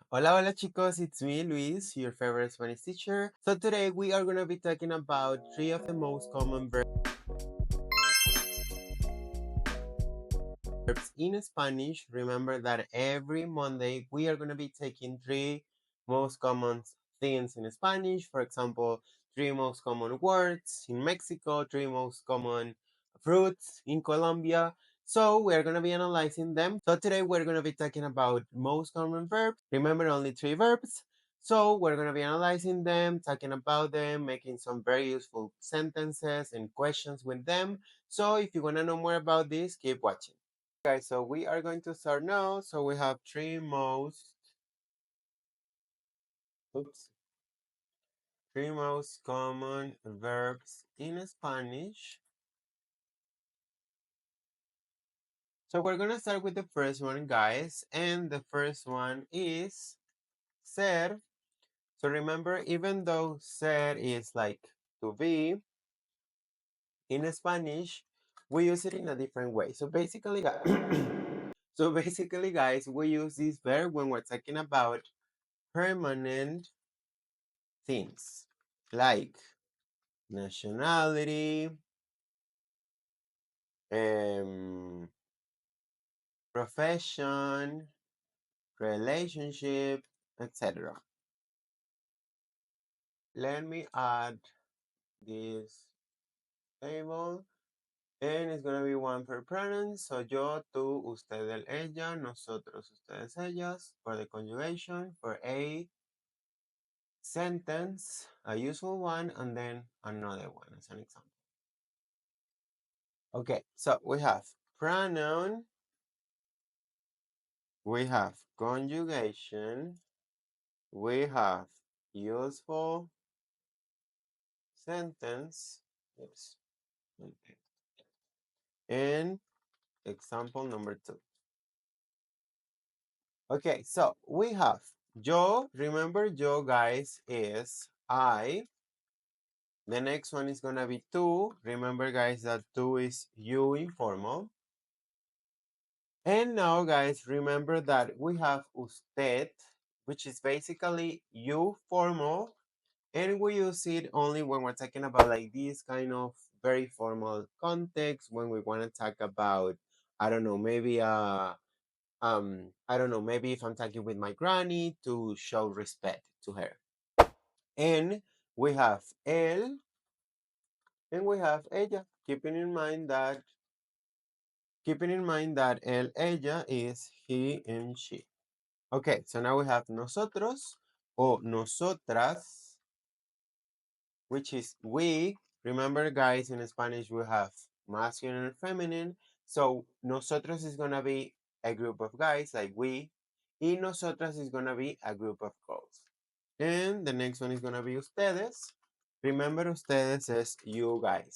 Hola, hola chicos, it's me, Luis, your favorite Spanish teacher. So today we are going to be talking about three of the most common verbs in Spanish. Remember that every Monday we are going to be taking three most common things in Spanish. For example, three most common words in Mexico, three most common fruits in Colombia. So we're going to be analyzing them. So today we're going to be talking about most common verbs. Remember, only three verbs. So we're going to be analyzing them, talking about them, making some very useful sentences and questions with them. So if you want to know more about this, keep watching. Guys, so we are going to start now. So we have three most common verbs in Spanish. So we're gonna start with the first one, guys, and the first one is ser. So remember, even though ser is like to be, in Spanish, we use it in a different way. So basically, so basically, guys, we use this verb when we're talking about permanent things like nationality, profession, relationship, etc. Let me add this table. And it's gonna be one per pronoun. So yo, tú, usted, él, ella, nosotros, ustedes, ellas. For the conjugation, for a sentence, a useful one, and then another one as an example. Okay, so we have pronoun, we have conjugation, we have useful sentence, oops, okay, and example number 2. Okay, so we have yo. Remember, yo, guys, is I. The next one is gonna be tú. Remember, guys, that tú is you informal. And now, guys, remember that we have usted, which is basically you formal, and we use it only when we're talking about like this kind of very formal context, when we want to talk about, I don't know, maybe I don't know, maybe if I'm talking with my granny to show respect to her. And we have él and we have ella, keeping in mind that él, ella is he and she. Okay, so now we have nosotros or nosotras, which is we. Remember, guys, in Spanish we have masculine and feminine. So nosotros is gonna be a group of guys like we, y nosotras is gonna be a group of girls. And the next one is gonna be ustedes. Remember, ustedes is you guys.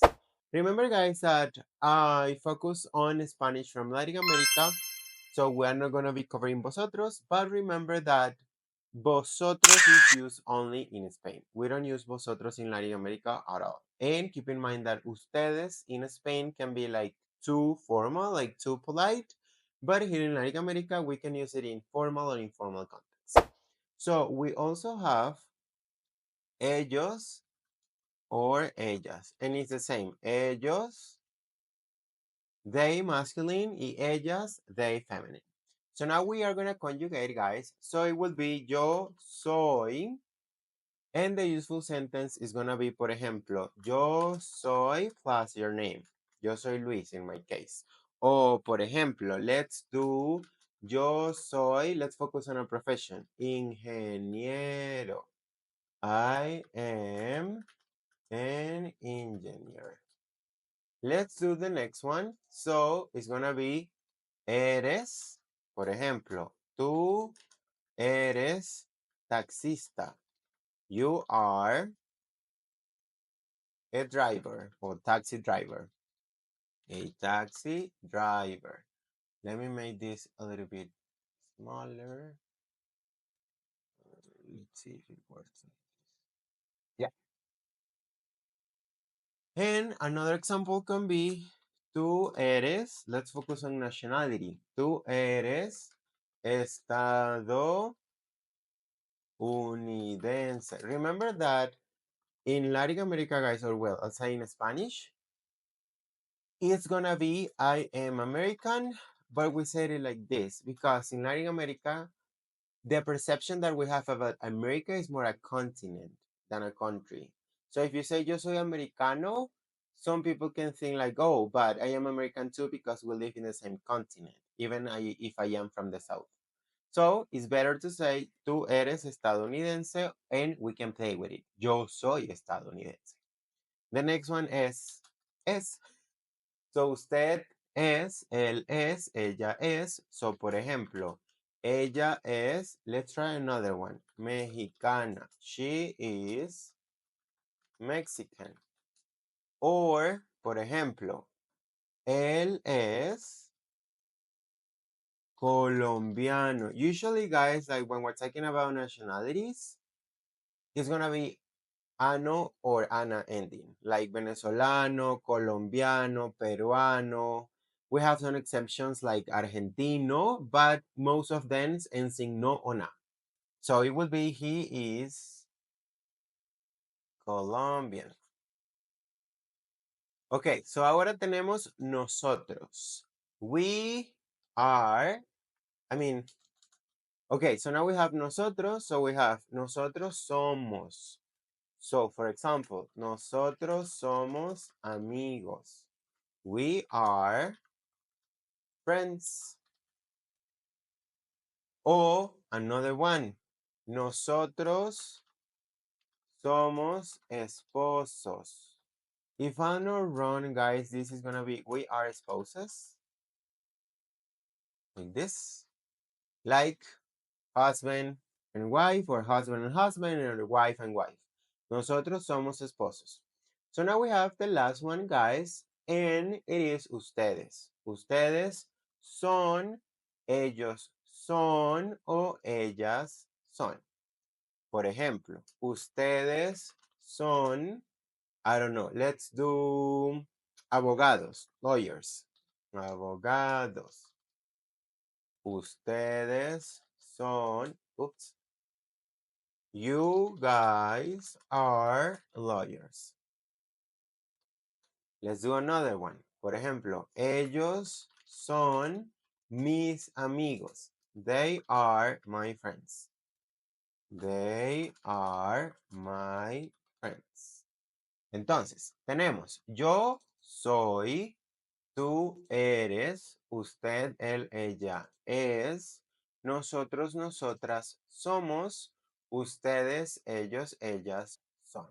Remember, guys, that I focus on Spanish from Latin America, so we're not gonna be covering vosotros, but remember that vosotros is used only in Spain. We don't use vosotros in Latin America at all. And keep in mind that ustedes in Spain can be like too formal, like too polite, but here in Latin America, we can use it in formal or informal context. So we also have ellos or ellas, and it's the same. Ellos, they masculine, y ellas, they feminine. So now we are gonna conjugate, guys. So it will be yo soy, and the useful sentence is gonna be, por ejemplo, yo soy plus your name. Yo soy Luis in my case. O, por ejemplo, let's do yo soy, let's focus on a profession. Ingeniero. I am an engineer. Let's do the next one. So it's gonna be eres, por ejemplo, tú eres taxista. You are a driver or taxi driver. A taxi driver. Let me make this a little bit smaller. Let's see if it works. Yeah. And another example can be tú eres, let's focus on nationality. Tú eres estadounidense. estadounidense. Remember that in Latin America, guys, or well, I'll say in Spanish, it's gonna be I am American, but we said it like this because in Latin America, the perception that we have about America is more a continent than a country. So if you say yo soy americano, some people can think like, oh, but I am American too because we live in the same continent, even if I am from the south. So it's better to say tú eres estadounidense and we can play with it. Yo soy estadounidense. The next one is es. So usted es, él es, ella es. So por ejemplo, ella es, let's try another one, mexicana. She is Mexican. Or, por ejemplo, él es colombiano. Usually, guys, like when we're talking about nationalities, it's gonna be ano or ana ending, like venezolano, colombiano, peruano. We have some exceptions like argentino, but most of them ends in no or na. So it will be he is Colombian. Okay, so ahora tenemos nosotros. We are, I mean, okay, so now we have nosotros, so we have nosotros somos. So, for example, nosotros somos amigos. We are friends. O another one. Nosotros somos esposos. If I'm not wrong, guys, this is gonna be we are spouses. Like this. Like husband and wife, or husband and husband, or wife and wife. Nosotros somos esposos. So now we have the last one, guys, and it is ustedes. Ustedes son, ellos son, o ellas son. Por ejemplo, ustedes son, I don't know, let's do abogados, lawyers. Abogados. Ustedes son, oops, you guys are lawyers. Let's do another one. Por ejemplo, ellos son mis amigos. They are my friends. They are my friends. Entonces, tenemos yo soy, tú eres, usted, él, ella es, nosotros, nosotras somos, ustedes, ellos, ellas son.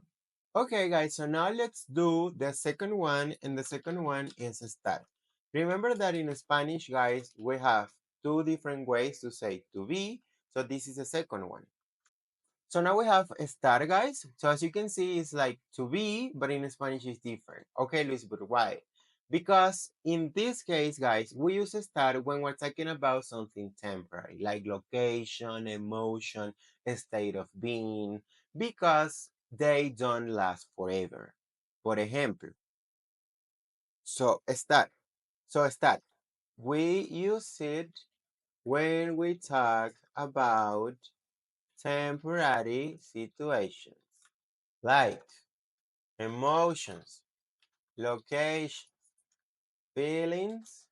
Okay, guys, so now let's do the second one, and the second one is estar. Remember that in Spanish, guys, we have two different ways to say to be, so this is the second one. So now we have estar, guys. So as you can see, it's like to be, but in Spanish it's different. Okay, Luis, but why? Because in this case, guys, we use estar when we're talking about something temporary, like location, emotion, a state of being, because they don't last forever. Por ejemplo, so estar. So estar. We use it when we talk about temporary situations like emotions, location, feelings,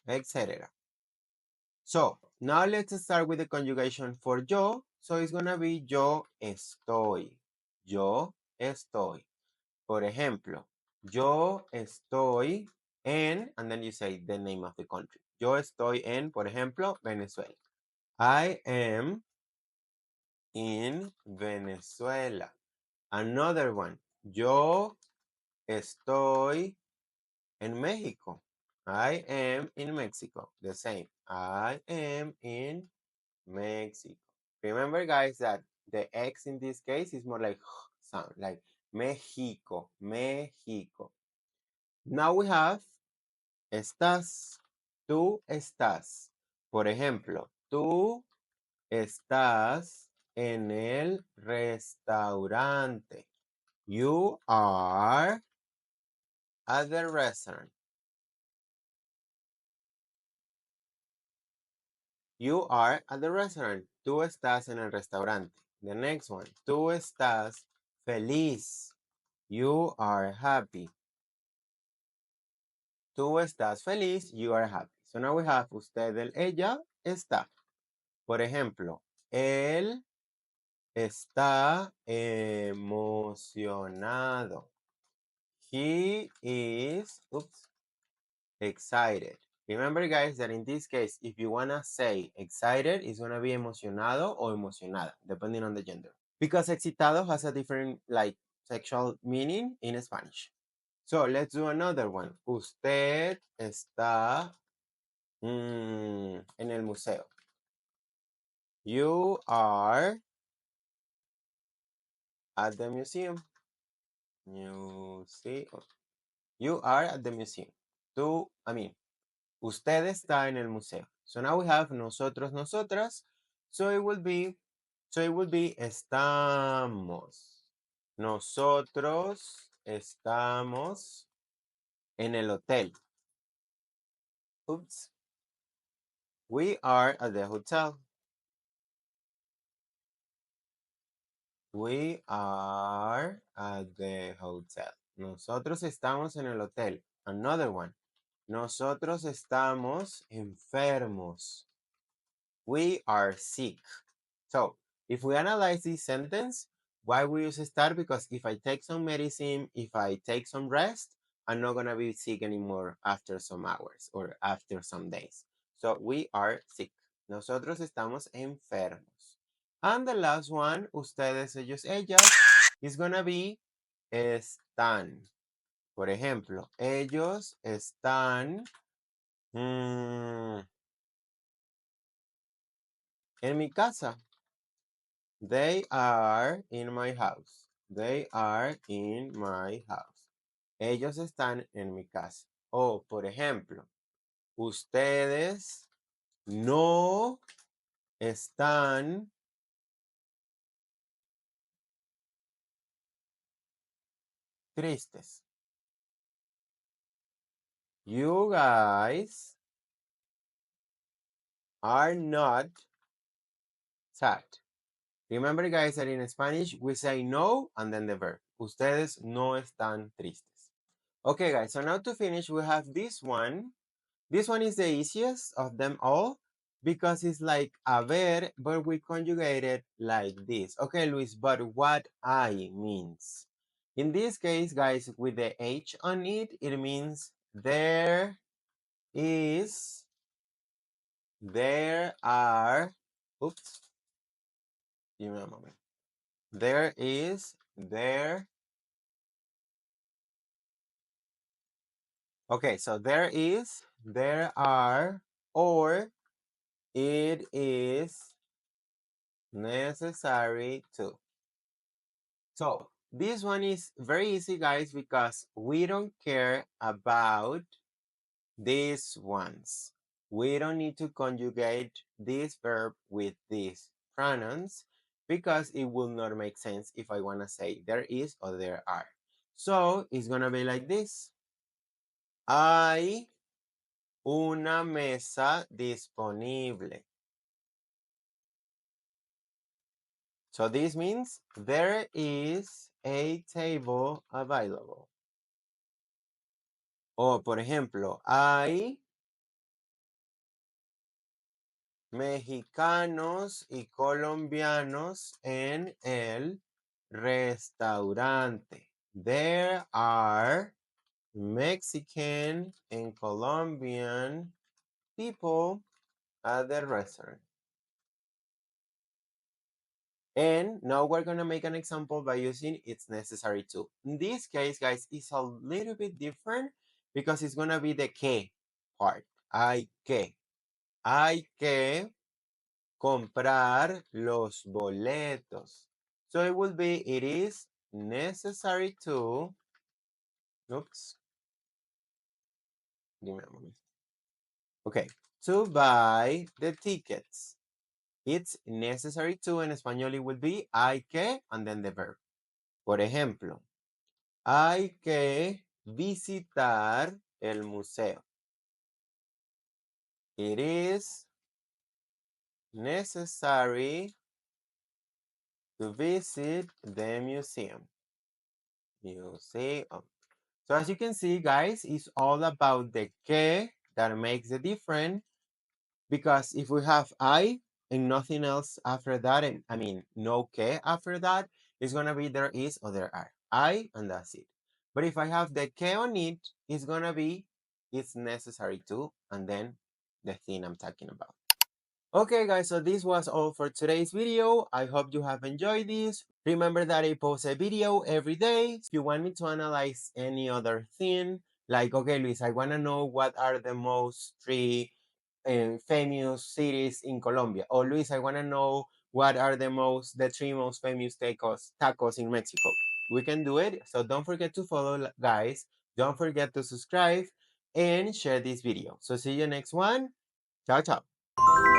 etc. So now let's start with the conjugation for yo. So it's gonna be yo estoy. Yo estoy. Por ejemplo, yo estoy en, and then you say the name of the country. Yo estoy en, por ejemplo, Venezuela. I am in Venezuela. Another one. Yo estoy en México. I am in Mexico. The same. I am in Mexico. Remember, guys, that the X in this case is more like sound, like México, México. Now we have estás, tú estás. Por ejemplo, tú estás en el restaurante. You are at the restaurant. You are at the restaurant. tú estás en el restaurante. The next one, tú estás feliz. You are happy. Tú estás feliz, you are happy. So now we have usted, él, ella, está. Por ejemplo, él está emocionado. He is, excited. Remember, guys, that in this case, if you want to say excited, it's going to be emocionado o emocionada, depending on the gender. Because excitado has a different, like, sexual meaning in Spanish. So let's do another one. Usted está en el museo. You are at the museum. Museum. You are at the museum. Usted está en el museo. So now we have nosotros, nosotras. So it will be estamos. Nosotros estamos en el hotel. Oops. We are at the hotel. We are at the hotel. Nosotros estamos en el hotel. Another one. Nosotros estamos enfermos. We are sick. So, if we analyze this sentence, why we use estar? Because if I take some medicine, if I take some rest, I'm not going to be sick anymore after some hours or after some days. So, we are sick. Nosotros estamos enfermos. And the last one, ustedes, ellos, ellas, is going to be están. Por ejemplo, ellos están en mi casa. They are in my house. They are in my house. Ellos están en mi casa. O, por ejemplo, ustedes no están tristes. You guys are not sad. Remember, guys, that in Spanish we say no and then the verb. Ustedes no están tristes. Okay, guys, so now to finish, we have this one. This one is the easiest of them all because it's like haber, but we conjugate it like this. Okay, Luis, but what I means? In this case, guys, with the H on it, it means there is, there are, oops, give me a moment. There is, there. Okay, so there is, there are, or it is necessary to. So this one is very easy, guys, because we don't care about these ones. We don't need to conjugate this verb with these pronouns because it will not make sense if I want to say there is or there are. So it's going to be like this. Hay una mesa disponible. So this means there is a table available. O, por ejemplo, hay mexicanos y colombianos en el restaurante. There are Mexican and Colombian people at the restaurant. And now we're going to make an example by using it's necessary to. In this case, guys, it's a little bit different because it's going to be the que part. Hay que comprar los boletos. So it will be, it is necessary to, oops, give me a moment. Okay, to buy the tickets. It's necessary to, en español it will be hay que, and then the verb. Por ejemplo, hay que visitar el museo. It is necessary to visit the museum. Museum. So as you can see, guys, it's all about the que that makes the difference. Because if we have I and nothing else after that, and I mean no que after that, it's gonna be there is or there are. I and that's it. But if I have the que on it, it's gonna be it's necessary to, and then the thing I'm talking about. Okay guys, so this was all for today's video. I hope you have enjoyed this. Remember that I post a video every day. If you want me to analyze any other thing, like, okay, Luis, I want to know what are the most three famous cities in Colombia. Or Luis, I want to know what are the three most famous tacos in Mexico. We can do it. So don't forget to follow, guys. Don't forget to subscribe and share this video. So see you next one. Ciao, ciao.